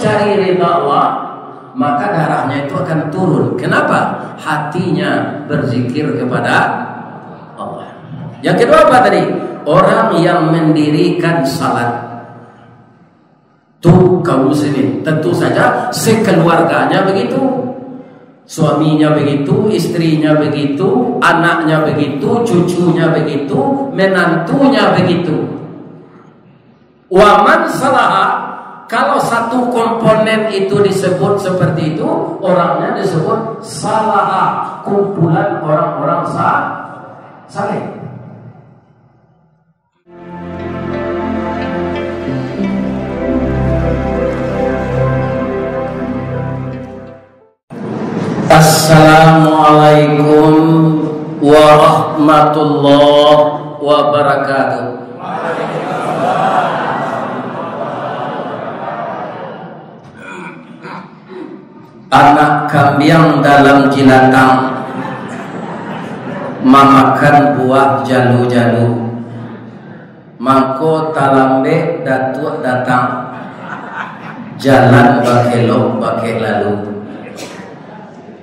mencari ridha Allah, maka darahnya itu akan turun. Kenapa? Hatinya berzikir kepada Allah. Yang kedua apa tadi? Orang yang mendirikan salat. Tuh kaum muslimin, tentu saja sekeluarganya begitu. Suaminya begitu, istrinya begitu, anaknya begitu, cucunya begitu, menantunya begitu. Waman salaha, kalau satu komponen itu disebut seperti itu, orangnya disebut salaha, kumpulan orang-orang saleh. Assalamualaikum warahmatullahi wabarakatuh. Anak kambing dalam jilatang memakan buah jalu-jalu, mangko talambe datuk datang, jalan bakelok bake lalu.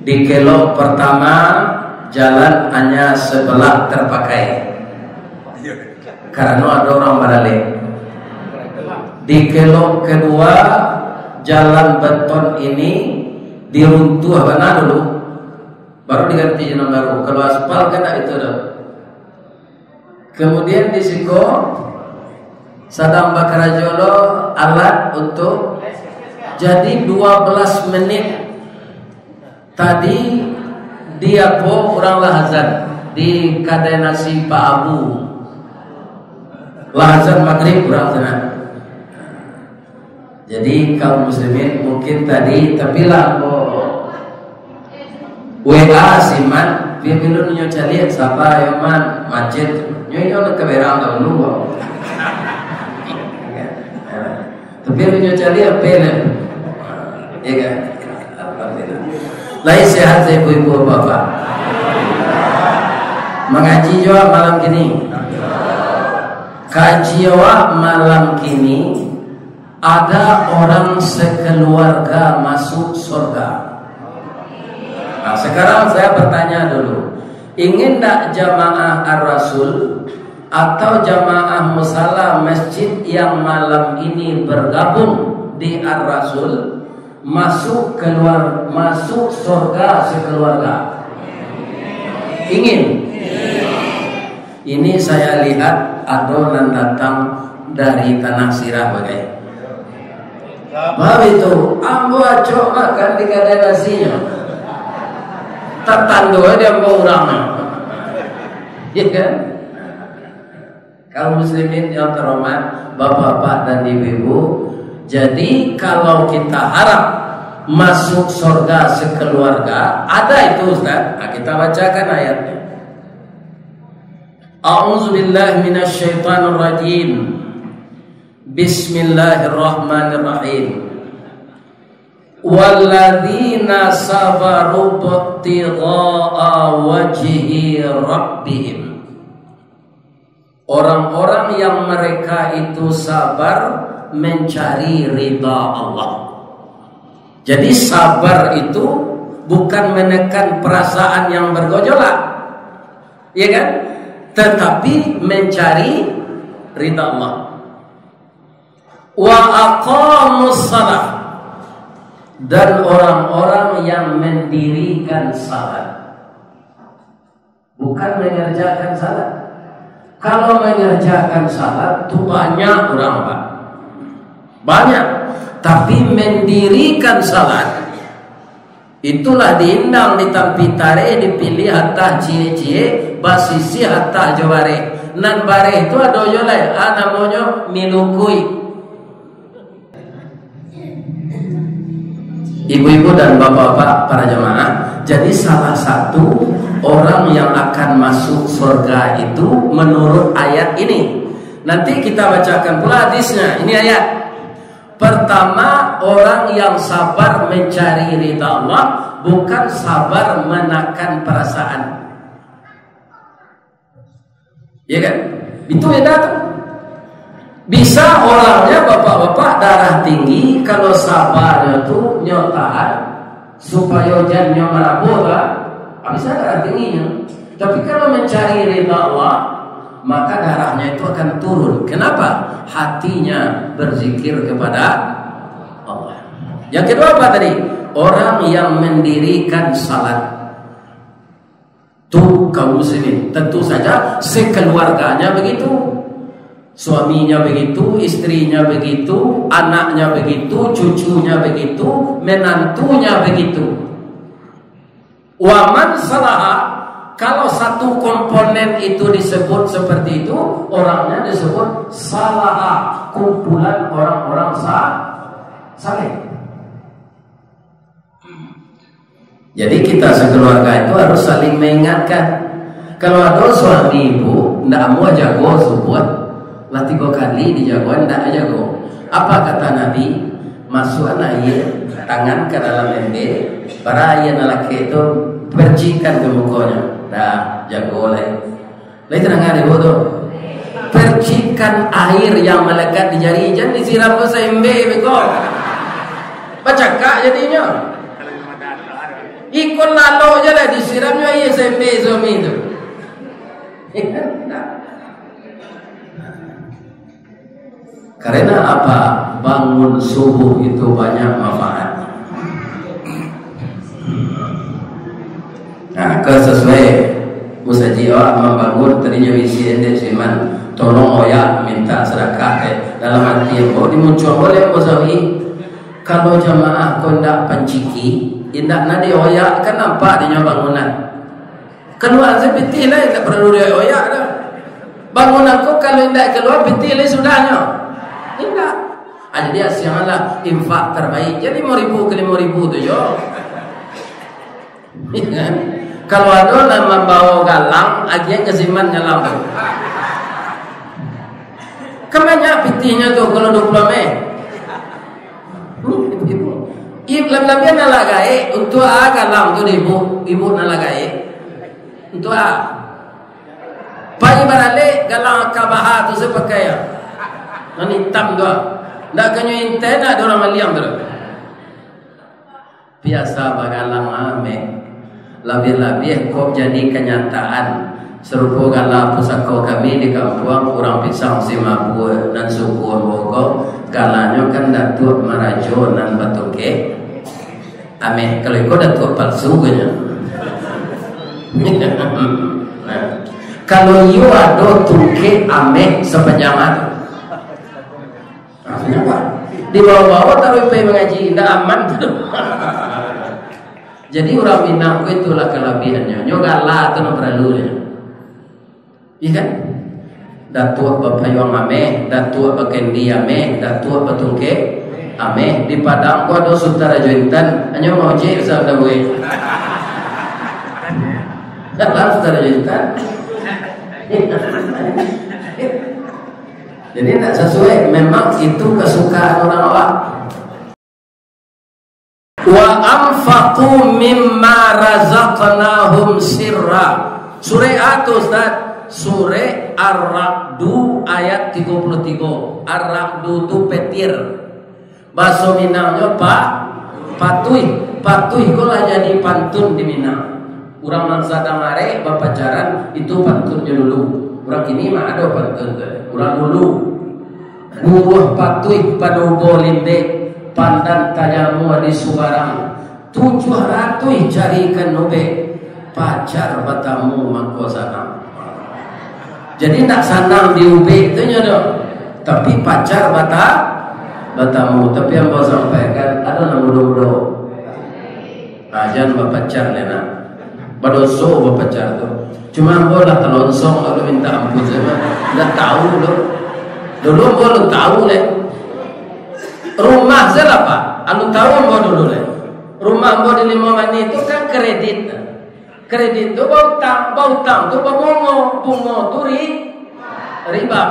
Di kelok pertama jalan hanya sebelah terpakai karena ada orang balik. Di kelok kedua jalan beton ini diruntuh benar dulu, baru diganti jalan baru. Kalau aspal kan itu dah. Kemudian di Siko Sadam Bakarajolo alat untuk jadi 12 menit. Tadi dia orang lahazan di kadenasi Pak Abu, lahazan maghrib orang sana. Jadi kaum muslimin mungkin tadi tapi lah WA siman dia belum nyoca lihat siapa yang man macet nyonya nak keberang dulu. Tapi lu nyoca lihat pelan, ya kan? Lain sehat ibu-ibu bapak. Mengaji jawab malam kini. Kaji jawab malam kini. Ada orang sekeluarga masuk surga. Nah, sekarang saya bertanya dulu. Ingin tak jamaah ar-rasul atau jamaah musala masjid yang malam ini bergabung di ar-rasul masuk surga sekeluarga? Ingin? Ini saya lihat adonan datang dari tanah sirah bagai. Maaf itu, ambo acok makan di kadang nasinya. Tertandu dia ambo orangnya. Ya kan? Kaum muslimin yang terhormat, bapak-bapak dan ibu-ibu, jadi kalau kita harap masuk surga sekeluarga, ada itu Ustaz. Nah, kita bacakan ayatnya. A'udzubillahi minasyaitonirrajim. Bismillahirrahmanirrahim. Walladzina sabaru ibtigha'a wajhi rabbihim. Orang-orang yang mereka itu sabar mencari ridha Allah. Jadi sabar itu bukan menekan perasaan yang bergejolak, ya kan? Tetapi mencari ridha Allah. Wa aqamus shalah, dan orang-orang yang mendirikan salat, bukan mengerjakan salat. Kalau mengerjakan salat itu banyak orang Pak, banyak. Tapi mendirikan salat itulah diindang ditampitare dipilih hatta cie-cie basisi hatta jaware nan bare itu ada yolai namanya milukui. Ibu-ibu dan bapak-bapak para jemaah, jadi salah satu orang yang akan masuk surga itu menurut ayat ini. Nanti kita bacakan pula hadisnya. Ini ayat. Pertama, orang yang sabar mencari ridha Allah, bukan sabar menakan perasaan. Ya kan? Itu yang datang. Bisa orangnya bapak-bapak darah tinggi, kalau sabarnya tuh nyotaan supaya jangan mabuk kan, bisa darah tingginya. Tapi kalau mencari ridha Allah, maka darahnya itu akan turun. Kenapa? Hatinya berzikir kepada Allah. Yang kedua apa tadi? Orang yang mendirikan salat. Tuh kaum muslimin, tentu saja sekeluarganya begitu. Suaminya begitu, istrinya begitu, anaknya begitu, cucunya begitu, menantunya begitu. Waman salaha, kalau satu komponen itu disebut seperti itu, orangnya disebut salaha, kumpulan orang-orang saleh. Jadi kita sekeluarga itu harus saling mengingatkan. Kalau ada suami ibu tidak mau jago subuh, lah 3 kali dijagoan tidak jago. Apa kata Nabi? Masukkan air tangan ke dalam ember, para ayah lelaki itu percikan ke mukanya. Dah jago lagi. Lagi tenang ada bodoh. Percikan air yang melekat di jari, jangan disiram ke ember beko. Baca kak jadinya. Ikut lalu je lah disiramnya air ember suami itu. Karena apa? Bangun subuh itu banyak manfaat. Nah, sesuai musaji orang membangun tadinya isi endek siman tolong oya minta sedekah dalam arti yang dimuncul oleh musawi. Kalau jamaah kau ndak panciki, indak nadi oya kan nampak di bangunan. Keluar sebetul lah, tak perlu dia oya dah. Bangunan kau kalau indak keluar betul lah sudahnya. Tidak. Jadi sianglah infak terbaik. Jadi 5.000 ke 5.000 tu yo. Kalau ada nama bawa galang, agian kesiman nyalam tu. Kebanyak pitihnya tu kalau 20 meh. Ibu-ibu nalagai untuk galang tu ibu nalagai untuk pai barale galang kabaha tu sepakai. Nani hitam tu, nak kanyu intai nak orang maliam tu. Biasa bagalang ame, lebih-lebih kok jadi kenyataan. Serupa galah pusaka kami di kampung orang pisang si Mabue dan suku Bogo, galanya kan datuk marajo dan batuke. Ame kalau ikut datuk palsu punya. Kalau you ada tuke ame sepanjang kenapa? Di bawah-bawah tapi pergi mengaji tidak aman. Jadi orang Minang itulah kelebihannya. Nyogala tu nak perlunya. Iya kan? Datuk bapayong ame, datuk bakendi ame, datuk batungke ame. Di Padang ko ada sutara jointan, hanya mau je usah dah gue. Dalam sutara jointan. Jadi tidak sesuai. Memang itu kesukaan orang-orang. Wa anfaqu mimma razaqnahum sirra. Surah itu Ustaz, surah Ar-Ra'du ayat 33. Ar-Ra'du itu petir. Bahasa Minangnya patuih. Patuih kalau jadi pantun di Minang. Orang mangsa damare bapacaran itu pantunnya dulu. Orang kini mah ada pantun tu. Orang dulu buah patuih panubo linde pandan tayamu di Subarang 700 carikan nobe pacar batamu mangko sanang. Jadi nak sanang di ube itu nyodo, tapi pacar batamu. Tapi yang mau sampaikan ada nama muda-muda ajan bapacar lena badoso bapacar tu. Cuma boleh telonsong kalau minta ampun sama, dah tahu loh. Dulu boleh tahu leh. Rumah saya apa? Anu tahu boleh dulu leh. Rumah boleh di 5 mani itu kan kredit. Kredit tu bau tang tu bunga tu riba.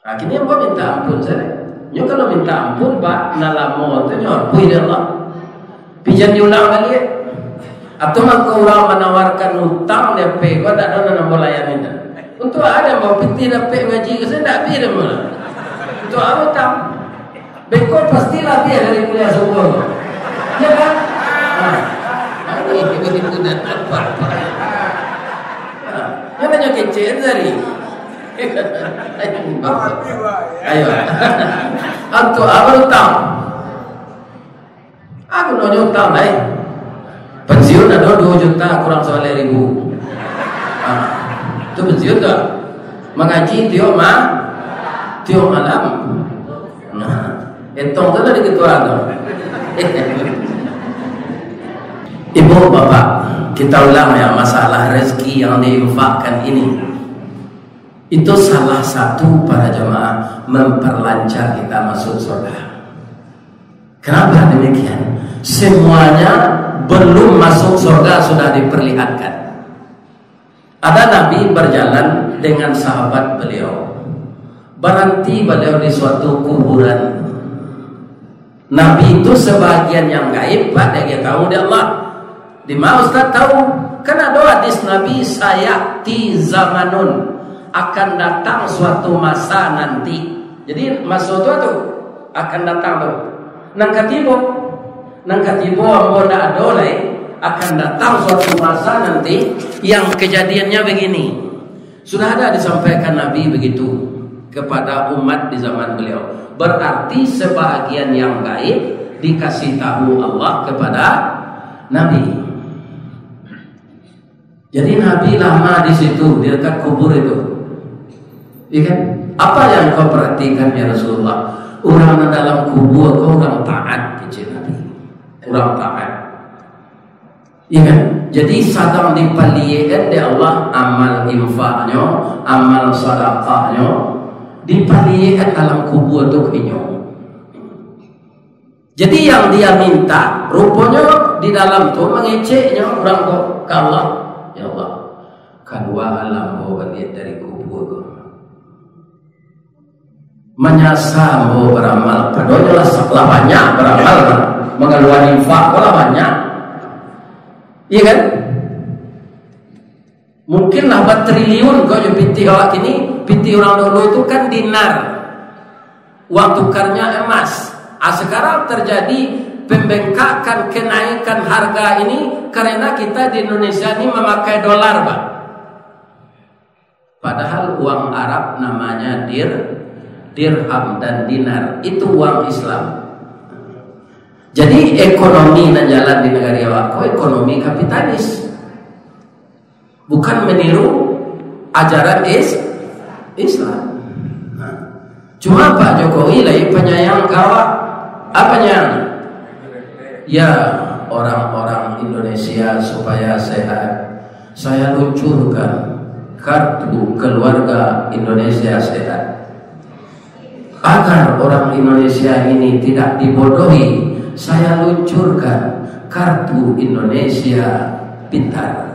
Akhirnya boleh minta ampun saya. Nyo kalau minta ampun pak nalamo tu nyor pui dia Allah. Pijan diulang lagi. Atau maka orang menawarkan hutang dia pay, kau tak ada nama layan itu. Untuk ada mau piti dapat ngaji ke saya tak pay dia Itu utang. Beko pastilah dia dari kuliah subuh. Ya kan? Nah, ini ibu-ibu dan apa-apa. Namanya kecil dari. Ayo. Atau apa utang? Aku nanya utang pensiun ada 2 juta kurang 9.000. Itu pensiun tak? Mengaji tiap malam. Nah, entong tu dari ketua tu. Ibu bapak, kita ulang ya masalah rezeki yang diinfakkan ini. Itu salah satu para jemaah memperlancar kita masuk surga. Kenapa demikian? Semuanya belum masuk surga sudah diperlihatkan. Ada Nabi berjalan dengan sahabat beliau. Berhenti beliau di suatu kuburan. Nabi itu sebagian yang gaib, pada dia tahu dia Allah. Di mana Ustaz tahu? Kan ada hadis Nabi, sayati zamanun, akan datang suatu masa nanti. Jadi masa itu akan datang tuh. Nang katibo ambo ndak ada akan datang suatu masa nanti yang kejadiannya begini. Sudah ada disampaikan Nabi begitu kepada umat di zaman beliau. Berarti sebagian yang gaib dikasih tahu Allah kepada Nabi. Jadi Nabi lama di situ di dekat kubur itu. Iya kan? Apa yang kau perhatikan ya Rasulullah? Orang dalam kubur kau orang taat kecil Nabi. Orang taat. Iya kan? Jadi sadang dipalikan di Allah amal infaknya, amal sedekahnya dipalikan dalam kubur tu kinyo. Jadi yang dia minta rupanya di dalam tu mengeceknya orang kok ke Allah. Ya Allah, kedua alam mau balik dari kubur. Menyasa mau beramal, padonya lah banyak beramal, mengeluarkan infak lah banyak. Iya kan? Mungkinlah bertriliun kau je piti awak ini, piti orang dulu itu kan dinar, uang tukarnya emas. Sekarang terjadi pembengkakan kenaikan harga ini karena kita di Indonesia ini memakai dolar, Pak. Padahal uang Arab namanya dirham dan dinar, itu uang Islam. Jadi ekonomi dan jalan di negara Yawako ekonomi kapitalis, bukan meniru ajaran Islam. Cuma Pak Jokowi lagi penyayang kawak apanya? Ya orang-orang Indonesia supaya sehat, saya luncurkan kartu keluarga Indonesia sehat. Agar orang Indonesia ini tidak dibodohi, saya luncurkan kartu Indonesia pintar.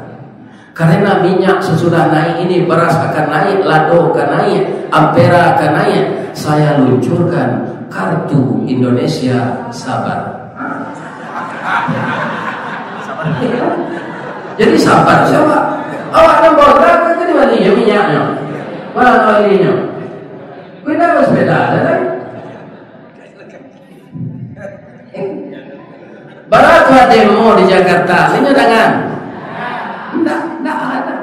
Karena minyak sesudah naik ini, beras akan naik, lado akan naik, ampera akan naik. Saya luncurkan kartu Indonesia sabar. Jadi sabar siapa? Awak nombor berapa tadi walinya minyaknya? Mana walinya? Kita bersepeda, kan? Berapa demo di Jakarta? Ini dengan? Tidak ada.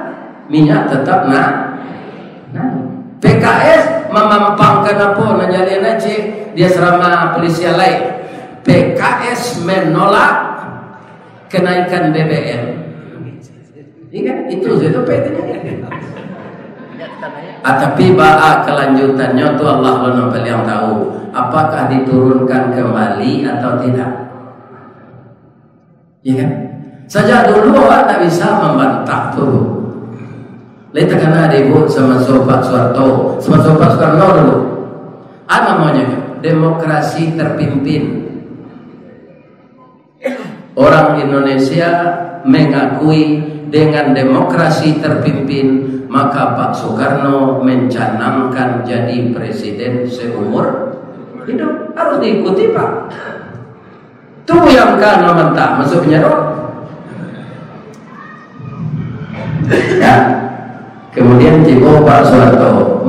Minyak tetap nah. PKS memampangkan apa? Nanyarin aja dia serama polisi lain. PKS menolak kenaikan BBM. Iya, itu PT-nya. Tapi kelanjutannya itu Allah yang tahu. Apakah diturunkan kembali atau tidak? Iya kan? Saja dulu orang tak bisa membantah tuh. Lihat karena ribut sama Sobat Soeharto, sama Sobat Soekarno dulu. Apa namanya? Demokrasi terpimpin. Orang Indonesia mengakui dengan demokrasi terpimpin, maka Pak Soekarno mencanangkan jadi presiden seumur hidup. Harus diikuti Pak. Itu yang kan mentah maksudnya dong. Ya. Kemudian tiba Pak Soeharto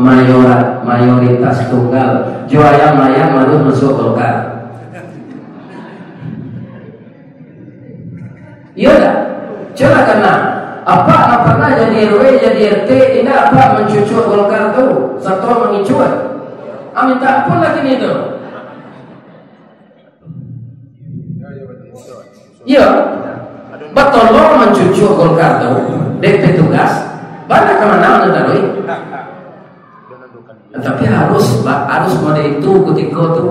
mayoritas tunggal jualan mayang malu masuk Golkar. Iya tak? Coba kena apa pernah jadi RW, jadi RT, tidak apa mencucuk Golkar tu, satu mengicut. Minta pun lagi ni tu. Iya, betul lo mencucuk Golkar tu, DP tugas, banyak kemana mana darui. Tapi harus mode itu ketika tu,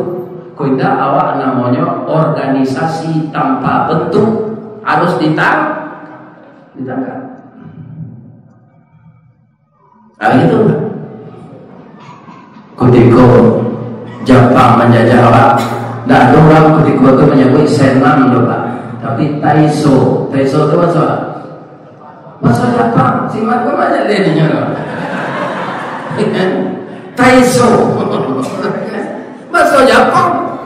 kuida awak namanya organisasi tanpa bentuk. Harus ditangkap. Itu ketika Jepang menjajah awak, tidak ada orang ketika itu menyebut senam loh Pak. Tapi Taiso itu bahasa Jepang. Simak kau banyak leninya loh. Taiso bahasa Jepang.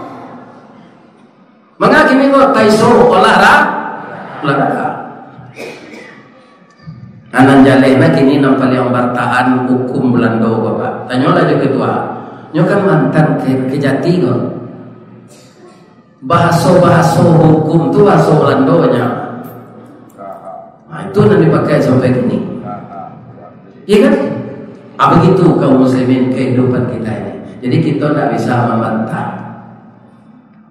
Mengakhiri kau Taiso olahraga. Anan jalena kini nampak yang bertahan hukum Belanda Bapak. Tanyalah je ketua. Nyo kan mantan kejati kok. Bahasa hukum tu bahasa Belanda nya. Nah, itu yang dipakai sampai kini. Iya kan? Begitu kaum muslimin kehidupan kita ini. Jadi kita tidak bisa membantah.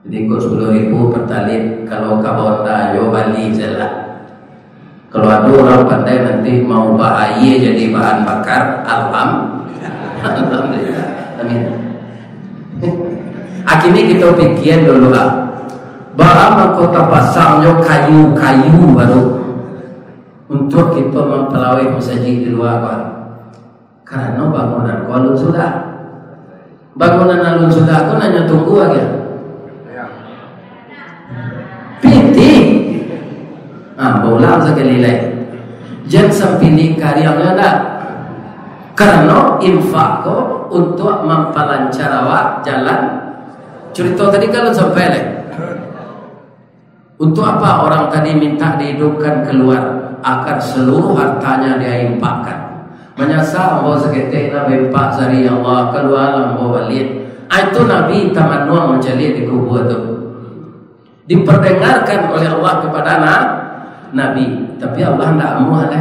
Jadi kau 10.000 per talit, kalau kau tak yo balik jelah. Kalau ada orang pandai nanti mau bahaya jadi bahan bakar, alhamdulillah. Amin. Akhirnya kita pikir dulu bahwa kota pasangnya kayu-kayu baru untuk kita mempelawai masjid di luar baru. Karena bangunan kau alun sudah, bangunan alun sudah, aku nanya tunggu aja. Bola sekali lagi. Jangan sampai karyanya dah. Karena infak ko untuk memperlancar awak jalan. Cerita tadi kalau sampai lagi. Untuk apa orang tadi minta dihidupkan keluar agar seluruh hartanya dia infakkan. Menyasar bahwa seketik Nabi Pak Sari Allah keluar bahwa balik. Itu Nabi tamannuan menjadi di kubur itu. Diperdengarkan oleh Allah kepada Nabi, tapi Allah tidak mau ada.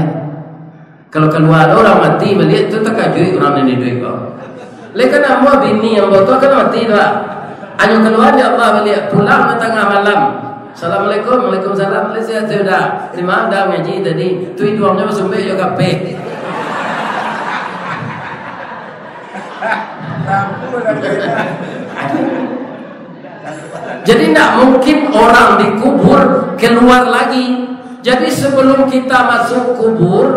Kalau keluar orang mati melihat itu terkejut orang ini duit kau. Lepas nama bini yang botol kan mati dah. Hanya keluar dia Allah melihat pulang di tengah malam. Assalamualaikum, waalaikumsalam. Saya sudah terima dah ngaji tadi. Tu uangnya sampai yo kape. Jadi tidak mungkin orang dikubur keluar lagi. Jadi sebelum kita masuk kubur,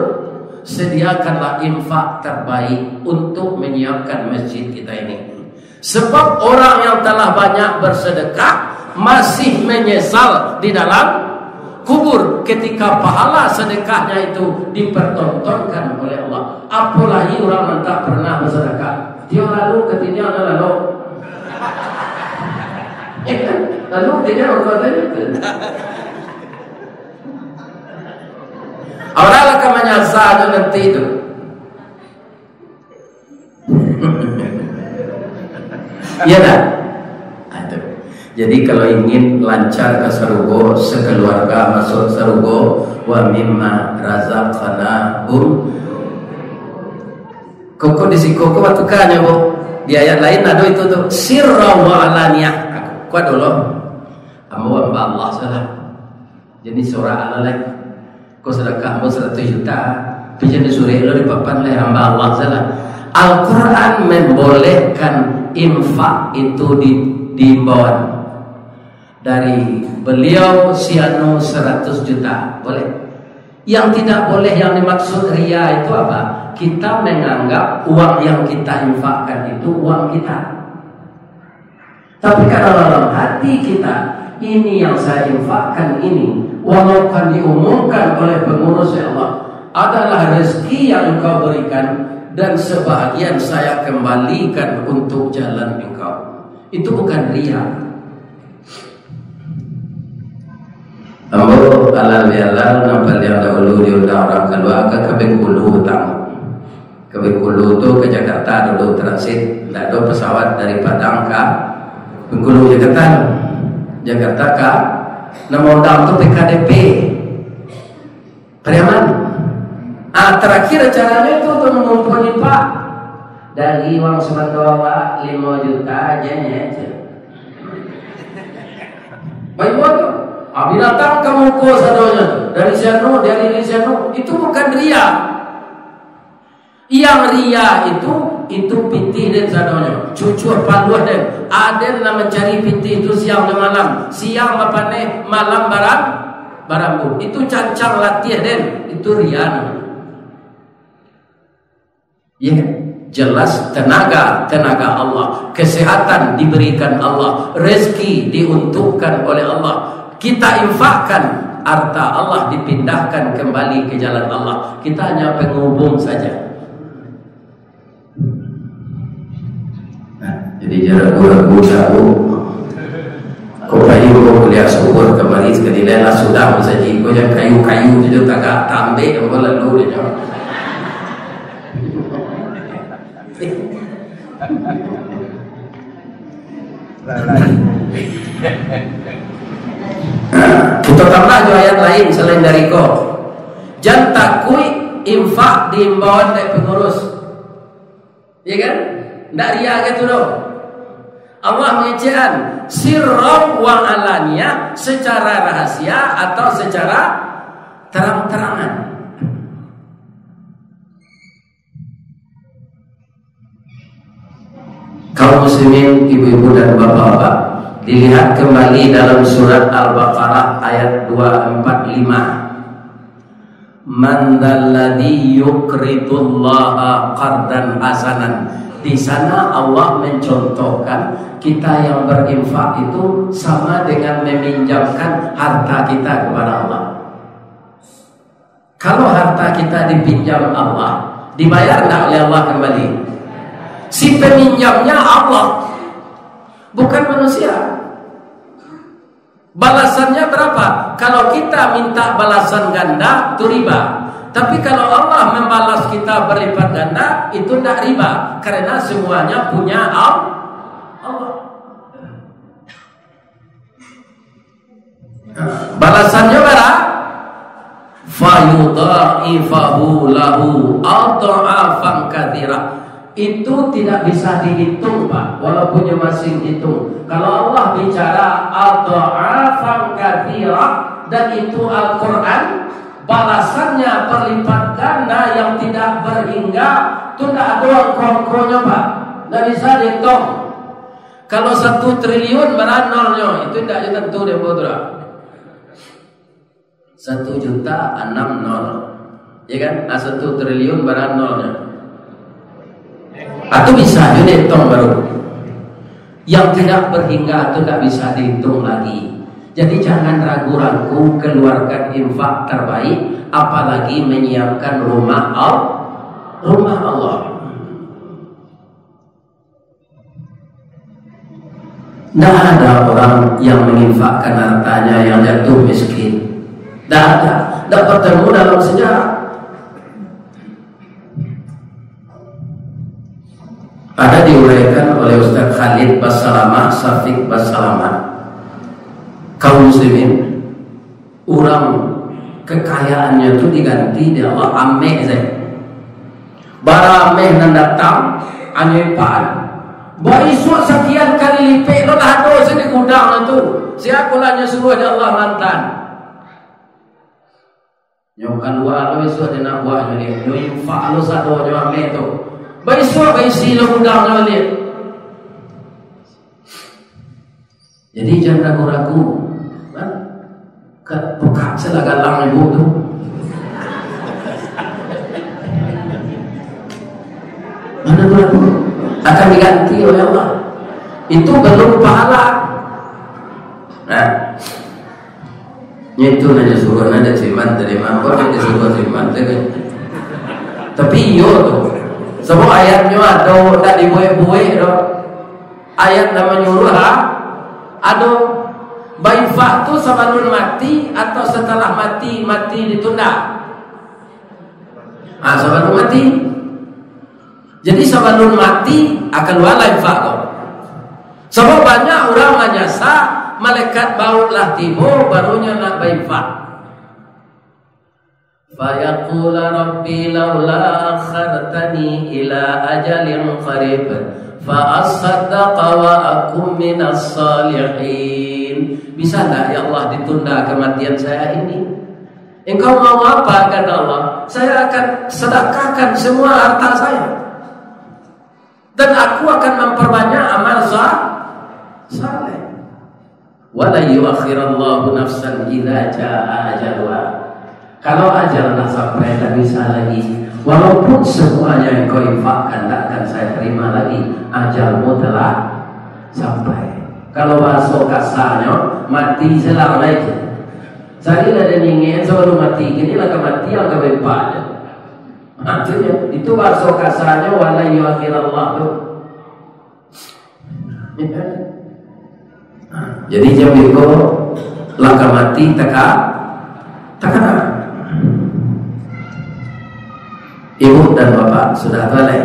sediakanlah infak terbaik untuk menyiapkan masjid kita ini. Sebab orang yang telah banyak bersedekah masih menyesal di dalam kubur ketika pahala sedekahnya itu dipertontonkan oleh Allah. Apalagi orang yang tak pernah bersedekah. Dia lalu ketika lalu dia berkata orang akan menyasar nanti itu. Iya tak? Jadi kalau ingin lancar ke surga, sekeluarga masuk surga, wa mimma razaqnahum. Koko di sini koko batukannya bu. Di ayat lain ada itu tuh sirra wa alaniyah. Kau dulu, kamu hamba Allah salah. Jadi surah Allah lagi. Kau sedekah kamu 100 juta, pijan di surah Allah di papan leh hamba Allah salah. Al-Quran membolehkan infak itu diimbauan. Dari beliau sianu 100 juta boleh. Yang tidak boleh yang dimaksud ria itu apa? Kita menganggap uang yang kita infakkan itu uang kita. Tapi kalau dalam hati kita ini yang saya infakkan ini, walaupun diumumkan oleh pengurus Allah adalah rezeki yang engkau berikan dan sebahagian saya kembalikan untuk jalan engkau. Itu bukan ria. Ambo alal bialal nampal yang dahulu diundang orang keluarga kabeh kulo hutang. Ke Bengkulu tuh ke Jakarta dulu transit, nggak ada pesawat dari Padang ke Bengkulu Jakarta. Jakarta ke Namondang tuh PKDP Priaman. Terakhir caranya itu untuk mengumpulin Pak dari uang sementara 5 juta aja ya. Baik tuh. Bila datang ke muka sadonya dari siano, itu bukan ria. Yang ria itu piti dan sadonya. Cucur paluh dan aden nak mencari piti itu siang dan malam. Siang apa nih, malam barang. Itu cancang latih dan itu ria. Ya, jelas tenaga Allah, kesehatan diberikan Allah, rezeki diuntukkan oleh Allah. Kita infakkan harta Allah, dipindahkan kembali ke jalan Allah. Kita hanya penghubung saja. Jadi ragu-ragu tahu. Kau kayu kau kuliah syukur kemarin sekali lah sudah saja. Kau yang kayu-kayu itu tak tambah kau lalu dia. Kita tambah juga ayat lain selain dari kau. Jangan takui infak di imbauan dari pengurus. Ya kan? Tidak ria gitu dong. Allah mengecekan sirram wa alaniyah, secara rahasia atau secara terang-terangan. Kaum muslimin, ibu-ibu dan bapak-bapak, dilihat kembali dalam surat Al-Baqarah ayat 245. Man dzalladzi yuqridullaha qardan hasanan. Di sana Allah mencontohkan kita yang berinfak itu sama dengan meminjamkan harta kita kepada Allah. Kalau harta kita dipinjam Allah, dibayar enggak oleh Allah kembali? Si peminjamnya Allah, bukan manusia. Balasannya berapa? Kalau kita minta balasan ganda, itu riba. Tapi kalau Allah membalas kita berlipat ganda, itu tidak riba. Karena semuanya punya Allah. Balasannya berapa? Fayudha'ifahu lahu adha'afan katsira. Itu tidak bisa dihitung Pak, walaupun masing hitung. Kalau Allah bicara adha'afan katsira dan itu Al-Quran, balasannya berlipat ganda yang tidak berhingga, itu tidak ada krong-krongnya Pak, tidak bisa dihitung. Kalau 1 triliun beranolnya, itu tidak tentu dia bodoh. 1.060.000, ya kan? 1 triliun beranolnya. Atau bisa dihitung baru. Yang tidak berhingga itu tidak bisa dihitung lagi. Jadi jangan ragu-ragu keluarkan infak terbaik, apalagi menyiapkan rumah Allah. Tidak ada orang yang menginfakkan hartanya yang jatuh miskin. Tidak ada. Tidak bertemu dalam sejarah. Ada diuraikan oleh Ustaz Khalid Basalamah, Syafiq Basalamah. Kaum muslimin, orang kekayaannya itu diganti di Allah ameh saja. Bara ameh nan datang anyepaan. Baiswa sekian kali lipat lo dah ada di gudang itu. Siapa lanya suruh dia Allah mantan. Nyokan dua lo isu dia nak buat ni. Yo infak lo satu je ameh tu. Baiswa baisi lo gudang lo ni. Jadi jangan ragu-ragu. Buka selagalang ibu tu. Mana ragu? Akan diganti oleh Allah. Itu belum pahala. Nah, itu nanya suruh nanya siman dari mampu nanya suruh siman dari. Tapi iyo tu. Semua ayatnya ada tak dibuai-buai tu. Ayat nama nyuruh ada baifah tu sebelum mati atau setelah mati ditunda. Sebelum mati. Jadi sebelum mati akan wala infak. Sebab banyak orang menyasa malaikat bautlah tiba barunya nak infak. فَيَقُولَ رَبِّي لَوْلَا أَخَّرْتَنِي إِلَى أَجَلٍ قَرِيبٍ فَأَصَّدَّقَ وَأَكُن مِّنَ الصَّالِحِينَ. Bisa tak ya Allah ditunda kematian saya ini? Engkau mau apa kata Allah? Saya akan sedekahkan semua harta saya, dan aku akan memperbanyak amal saleh. وَلَا يُؤَخِّرَ اللَّهُ نَفْسًا إِذَا جَاءَ أَجَلُهَا. Kalau ajal dah sampai tak bisa lagi, walaupun semuanya yang kau infakkan tak akan saya terima lagi. Ajalmu telah sampai. Kalau bahasa kasarnya mati selang lagi. Jadi ada ingin sebelum mati ini lah kematian kebempaannya. Artinya itu bahasa kasarnya wala yuakhirallahu. Jadi jam itu langkah mati tekan. Ibu dan bapak sudah tahu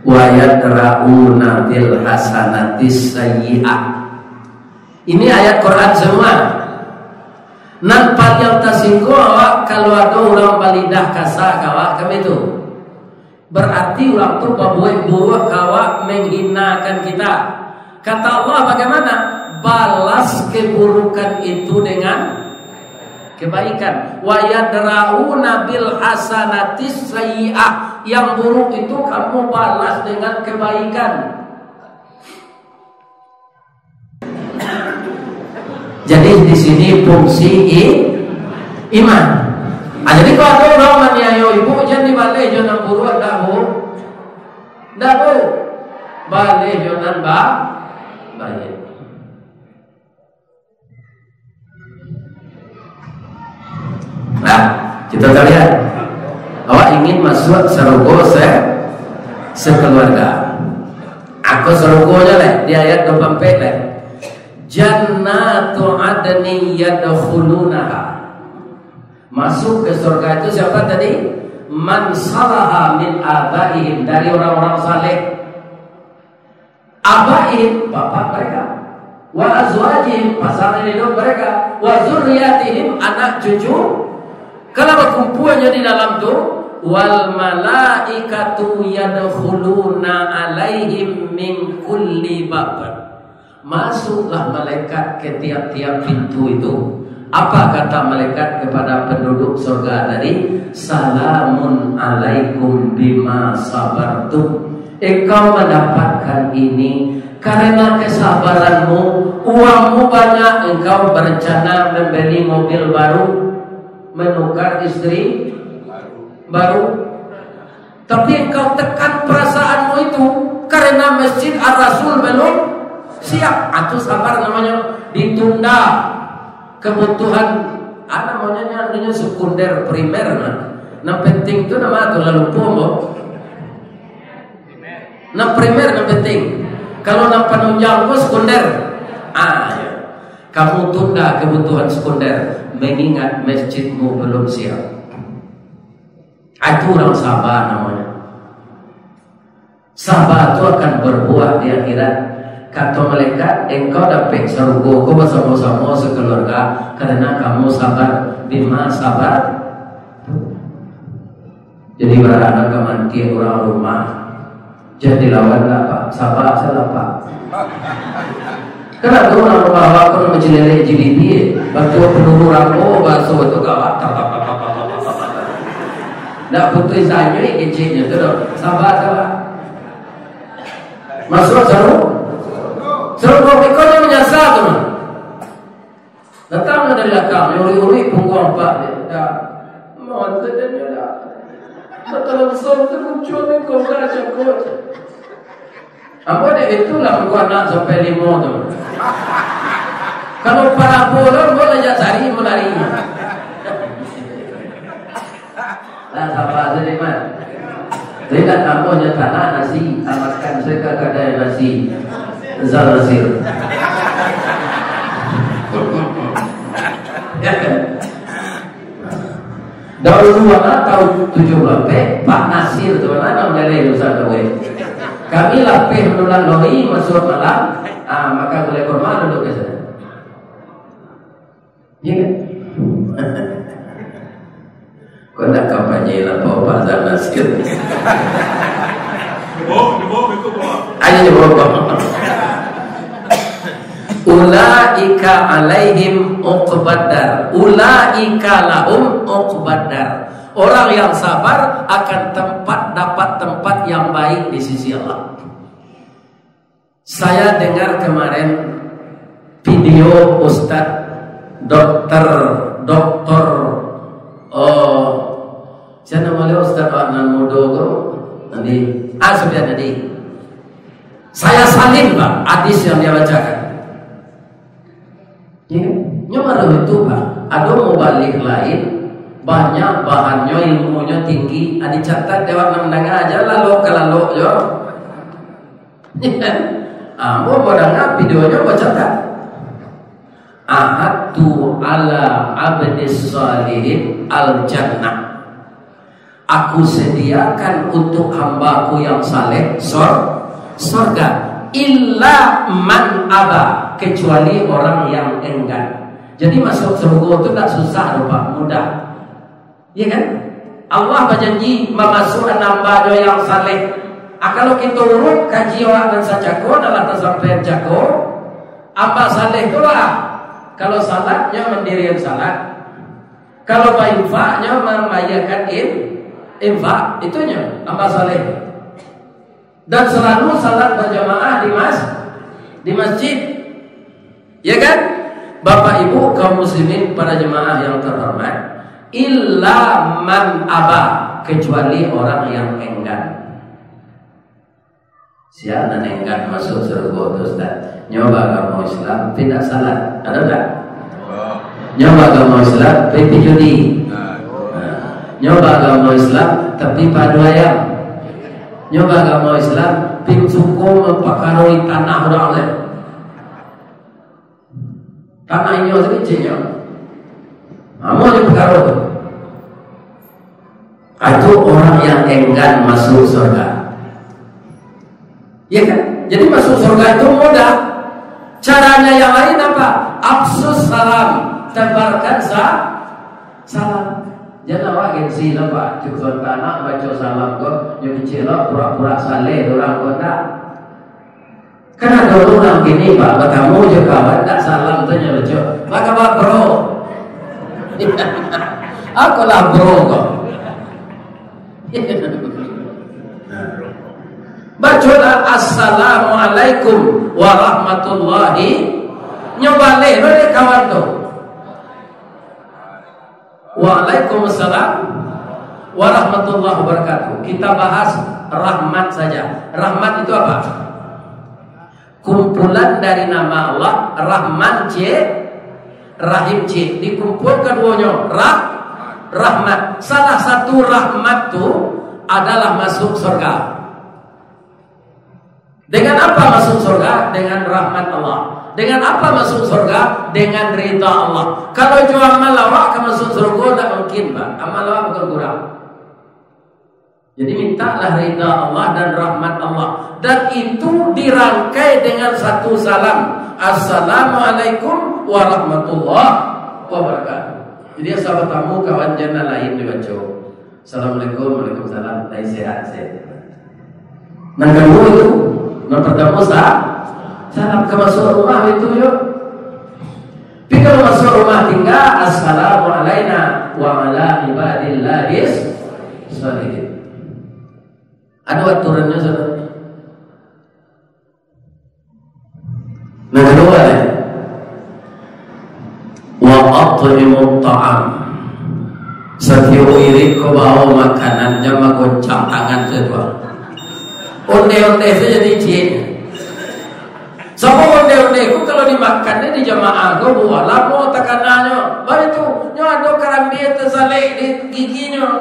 wa yadra'una bil hasanatis sayyi'ah. Ini ayat Quran semua. Nan paling tasinggo awak kalau ada orang balidah kasar kawak kami itu. Berarti orang tu berbuat kawak menghinakan kita. Kata Allah bagaimana? Balas keburukan itu dengan kebaikan. Wa yadra'una bil hasanatis sayyi'ah. Yang buruk itu kamu balas dengan kebaikan. Jadi di sini fungsi iman. Jadi kalau ada orang maniayo ibu jangan dibalik jangan buruk dah balik jangan baik. Nah, kita lihat. Awak ingin masuk surga sekeluarga. Aku surganya lah di ayat 24 lah. Jannatu adnin yadkhulunaha. Masuk ke surga itu siapa tadi? Man salaha min abaihim, dari orang-orang saleh. Abaihim bapak mereka. Wa azwajihim pasangan hidup mereka. Wa zurriyatihim anak cucu. Kalau berkumpulnya di dalam tu, wal malaikatu yadkhuluna alaihim min kulli bab. Masuklah malaikat ke tiap-tiap pintu itu. Apa kata malaikat kepada penduduk surga tadi? Salamun alaikum bima sabartum. Engkau mendapatkan ini karena kesabaranmu. Uangmu banyak, engkau berencana membeli mobil baru, menukar istri baru, tapi engkau tekan perasaanmu itu karena Masjid Ar-Rasul belum siap. Atau sabar namanya, ditunda kebutuhan namanya sekunder primer. Nah penting itu nama itu lalu pomo. Nah primer yang penting. Kalau nak penunjang pun sekunder. Ya. Kamu tunda kebutuhan sekunder mengingat masjidmu belum siap. Itu orang sabar namanya. Sabar itu akan berbuah di akhirat. Kata malaikat, engkau dapat surga kau bersama-sama sekeluarga karena kamu sabar. Bima sabar. Jadi berada kemanti orang rumah. Jadi lawanlah Pak, sabar salah Pak. Kenapa orang rumah awak pun mencelere GDP? Waktu penduduk rambo bahasa itu kawat. Tak putus saja kecilnya tu. Sabar. Masuk seru kau yang menyasar tu. Datang dari belakang, uri punggung Pak. Dah, mohon sedenya dah. Setelah besar tu muncul ni kau dah cakap. Apa dia itulah muka anak sampai 5 tu. Kalau para bola boleh cari melari. Sabar saja man. Saya tak tamunya tanah nasi, amatkan saya kedai nasi Zalazir. Dahulu tahun 70 Pak Nasir tu mana boleh usah kowe. Kami lapeh menulang lori masuk malam, maka boleh korma duduk ke sana. Ya kan? Kau nak kampanye lah Pak Nasir. Ayo bawa. Ulaika alaihim uqbadar. Ulaika lahum uqbadar. Orang yang sabar akan dapat tempat yang baik di sisi Allah. Saya dengar kemarin video Ustadz Dokter siapa namanya Ustadz Adnan Mudogo nanti sudah tadi. Saya salin Pak hadis yang dia bacakan. Ya, nyoba itu Pak. Ada mubalik lain banyak bahannya, ilmunya tinggi. Dicatat lewat mendengar aja lalu kalau yo. Mau mendengar videonya bacakan. Ahadtu ala abdis salihin al jannah. Aku sediakan untuk hambaku yang saleh surga. Illa man aba, kecuali orang yang enggan. Jadi masuk surga itu tak susah rupa, mudah. Iya kan? Allah berjanji memasukkan hamba yang saleh. Kalau kita urut kaji orang dan sajako dalam tersampai jako, apa saleh itu lah. Kalau salatnya mendirikan salat, kalau infaknya membayarkan infak, itunya hamba saleh. Dan selalu salat berjamaah di masjid, ya kan? Bapak Ibu kaum muslimin para jemaah yang terhormat, illa man aba, kecuali orang yang enggan. Siapa yang enggan masuk surga Ustaz? Nyoba agama Islam tidak salat, ada tak? Nyoba agama Islam tapi judi. Nyoba agama Islam tapi padu ayam. Nyoba agama Islam tim suku memperkarui tanah orang lain. Tanah ini sedikitnya. Mau diperkarui. Itu orang yang enggan masuk surga. Ya kan? Jadi masuk surga itu mudah. Caranya yang lain apa? Absus salam, tebarkan salam. Jangan awak gengsi lah Pak, cukup tanah baca salam kok, yang kecil pura-pura saleh orang kota. Kan ada orang gini Pak, bertamu je kawan tak salam tu nya baca. Maka Pak bro, aku lah bro kok. Bacalah assalamualaikum warahmatullahi. Nyoba leh kawan tu. Waalaikumsalam warahmatullahi wabarakatuh. Kita bahas rahmat saja. Rahmat itu apa? Kumpulan dari nama Allah, Rahman C, Rahim C. Dikumpul keduanya, rahmat. Salah satu rahmat itu adalah masuk surga. Dengan apa masuk surga? Dengan rahmat Allah. Dengan apa masuk surga? Dengan ridha Allah. Kalau cuma amal awak ke masuk surga tak mungkin Pak. Amal awak bukan kurang. Jadi mintalah ridha Allah dan rahmat Allah. Dan itu dirangkai dengan satu salam. Assalamualaikum warahmatullahi wabarakatuh. Jadi sahabat tamu kawan jana lain dibaca. Assalamualaikum, waalaikumsalam. Saya sehat. Nah kedua itu, yang pertama salam ke masuk rumah itu yuk. Tapi kalau masuk rumah tinggal assalamualaikum wa ala ibadillahis sholihin. Ada aturannya saudara. Nah kedua ya, wa at'imut ta'am. Setiap iri kau bawa makanan jangan goncang tangan sedua. Onde-onde saja dicium. Sama onde-onde ku kalau dimakannya di jamaah ku buah lamo tekanannya. Baru itu nyodo karambi tersalek di giginya.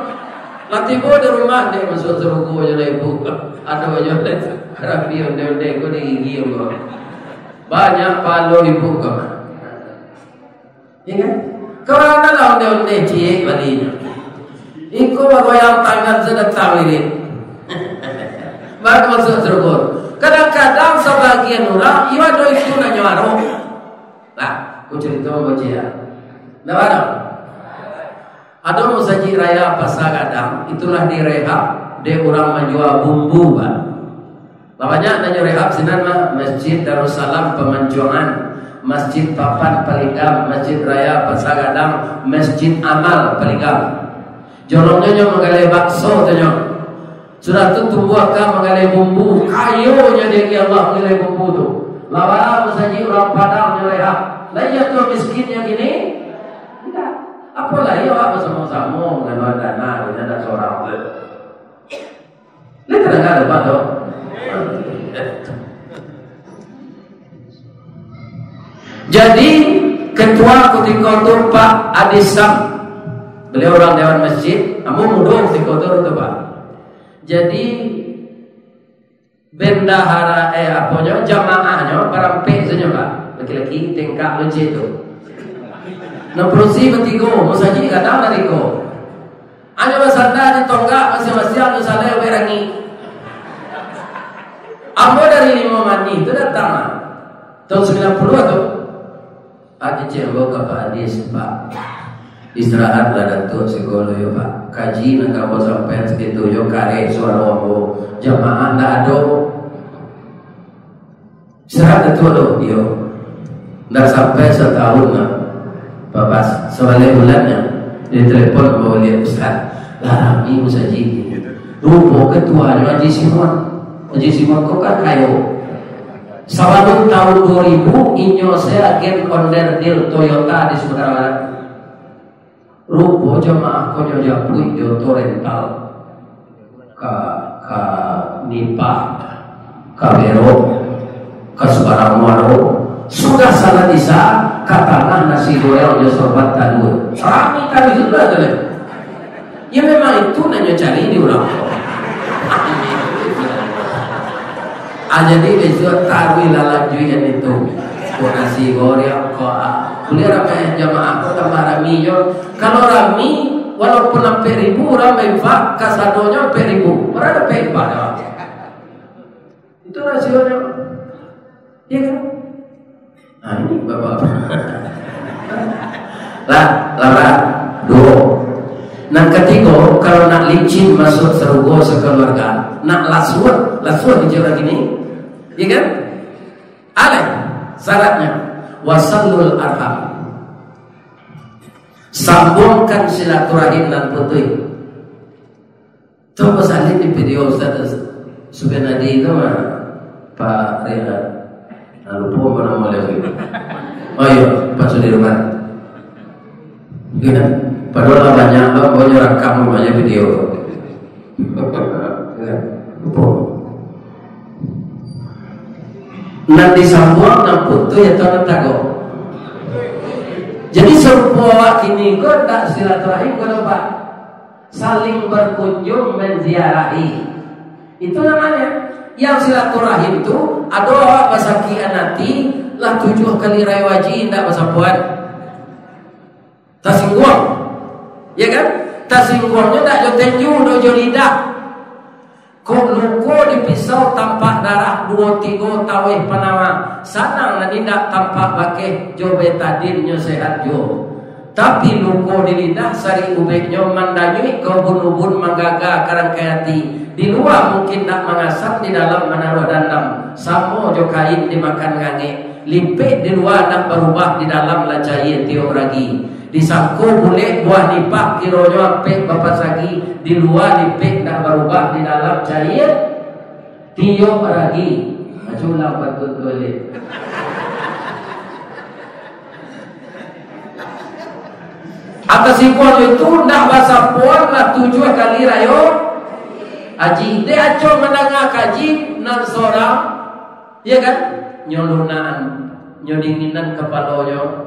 Latibo di rumah dia masuk surga jadi buka. Ada aja karambi onde-onde ku di gigi ku. Banyak palo dibuka. Ya kan? Kalau ada onde-onde ciek balinya. Iko goyang tangan sedekah lilit. Baru masuk surga. Kadang-kadang sebagian orang iwa do itu nanya waro. Nah, aku cerita mau baca. Nah, mana? Ada musaji raya Pasagadang, itulah direhab, dia orang menjual bumbu, Pak. Namanya nanya rehab sinan mah Masjid Darussalam Pemanjongan, Masjid Papan Palingam, Masjid Raya Pasagadang, Masjid Amal Palingam. Jorongnya menggalai bakso tanya. Sudah tu tumbuh akan menggalai bumbu, kayunya dia Allah menggalai bumbu tu. Lawan musaji orang Padang nyerehab. Lah ya tu miskinnya gini. Tidak. Apalah ya awak bersama-sama dengan dana ada seorang tu. Lihat ada apa tu? Jadi ketua ketika itu Pak Adisam, beliau orang Dewan Masjid, kamu mudah ketika itu Pak. Jadi bendahara apanya jamaahnya berampek saja Pak, laki-laki tingkah leceh tu. Nah perusi bertiga, musaji kadang dari ko. Hanya bersandar di tonggak masing-masing anu salah berangi. Apa dari 5 mani itu datang tahun 90 tu. Adi cembo ke Pak Adis Pak. Istirahatlah datuk sekolah yo Pak. Kaji nak kau sampai segitu yo kare suara wambo jamaah ndak ada. Istirahat datuk lo yo. Ndak sampai setahun lah. Bapak soalnya bulannya dia telepon bawa lihat Ustaz larami musaji rupo ketuanya Haji Simon kok kan kayo sawadun tahun 2000 inyo saya agen onderdil Toyota di Sumatera Barat rupo jamaah konyo japui joto rental ka Nipa ka Bero ka Subarang Waro sudah salah disa katalah nasi goreng dan sorbat tadul rami kami sudah tu ya memang itu nanya cari di ulang jadi besok tarwi lalajuan itu nasi goreng kok boleh ramai jamaah kok tambah rami yo kalau rami walaupun sampai 1000 ramai fak kasadonya sampai 1000 berapa pempat itu nasi goreng ya kan. Nah ini bapak lah dua. Nah ketiga kalau nak licin masuk serugo sekeluarga, nak lasuat di jalan gini, ya kan? Ada syaratnya wasallul arham, sambungkan silaturahim dan putih. Coba salin di video Ustaz Subenadi itu mah Pak Rehat. Lupa apa nama dia? Oh iya, Pak Sudirman. Gila, padahal banyak lo banyak rekam banyak video. Lupa. Nanti sambung nak putu ya tahu tak go. Jadi serupa kini kau tak silaturahim kau Pak. Saling berkunjung menziarahi. Itu namanya. Yang silaturahim itu ada orang masakian nanti lah 7 kali raya wajib tidak masa puan tasingguang ya kan tasingguangnya tidak jo tenju do lidah kok luko dipisau tampak darah 2-3 tawih panama sanang nanti tidak tampak pakai jo betadinnya sehat jo tapi luko di lidah sari ubeknya mandanyui kebun-ubun manggaga karang kayati di luar mungkin nak mengasap di dalam menaruh dandam samo jo kain dimakan ngange limpik di luar nak berubah di dalam lacai tiok ragi disangko boleh buah nipah kironyo ampe bapak sagi di luar limpik nak berubah di dalam cair tiok ragi majulah patut boleh atas ikon itu nak bahasa puan lah 7 kali rayo Haji, dia aco mendengar kaji nan seorang, ya kan? Nyolunaan, nyodinginan kepalanya,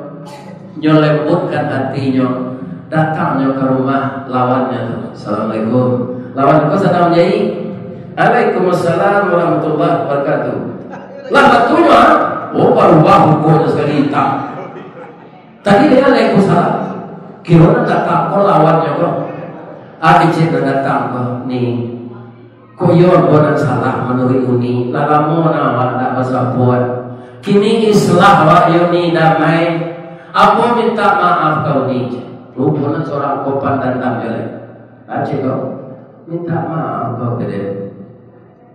nyolembutkan hatinya, datangnya ke rumah lawannya. Assalamualaikum. Lawan kau sedang menjadi. Waalaikumsalam warahmatullahi wabarakatuh. Lah batunya, berubah hukumnya sekali hitam. Tadi dia Waalaikumsalam. Kira tak kau lawannya kau. Cik datang ke ni koyon bonan salah menurut uni lalamo nama tak bersabot kini islah wa yuni damai apa minta maaf kau ni rupanya seorang kopan dan tampil Cik kau minta maaf kau kede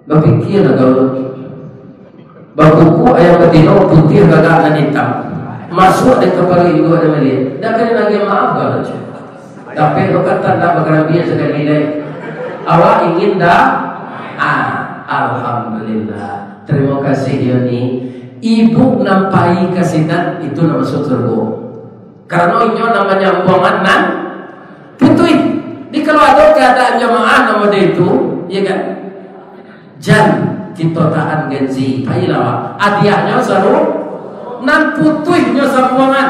berpikir kau bakuku ayam betino putih gagak dan hitam masuk di kepala ibu ada melihat dah kena lagi maaf kau Cik tapi kau kata tak berkenan biasa sekali lagi awak ingin dah Alhamdulillah. Terima kasih Yoni. Ibu nampai kasihan itu nama surga. Karena ini namanya buangan nan putui. Di kalau ada keadaan jamaah nama dia itu, ya kan? Jan kita tahan genzi. Pailawa. Adiahnya saru nan putuinya sambuangan.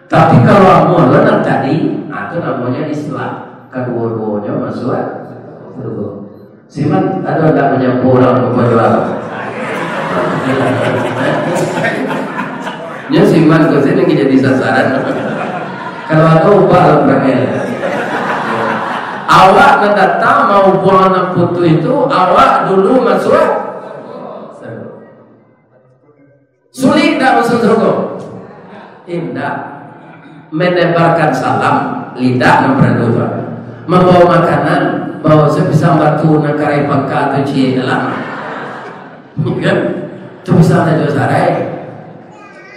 Tapi kalau amal nan tadi, itu namanya Islam. Kedua-duanya masuk surga. Siman ada tak menyampur orang kepada nya siman ke sini jadi sasaran. Kalau ada upah berangkat awak mendatang mau buang anak putu itu awak dulu masuk sulit tak masuk surga. Indah menebarkan salam lidah memperdoa membawa makanan bawa sepisang batu nak karai pangka atau cie dalam kan tu pisang saja sarai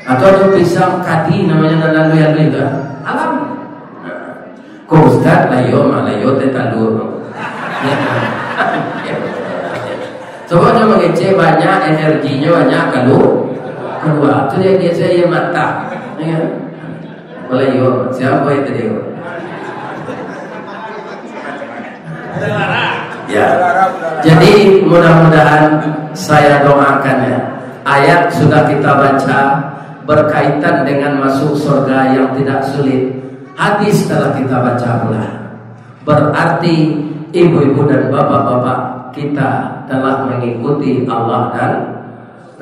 atau tu pisang kati namanya lalu yang itu alam kau ustaz layo malayo tetalur semuanya mengecek banyak energinya banyak keluar tu dia saya mata malayo siapa itu dia ya. Jadi mudah-mudahan saya doakan ya. Ayat sudah kita baca berkaitan dengan masuk surga yang tidak sulit. Hadis telah kita baca pula. Berarti ibu-ibu dan bapak-bapak kita telah mengikuti Allah dan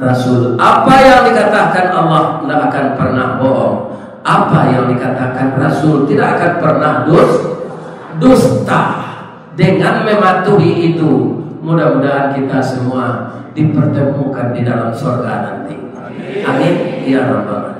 Rasul. Apa yang dikatakan Allah tidak akan pernah bohong. Apa yang dikatakan Rasul tidak akan pernah dusta. Dengan mematuhi itu, mudah-mudahan kita semua dipertemukan di dalam surga nanti. Amin. Ya Rabbal Alamin.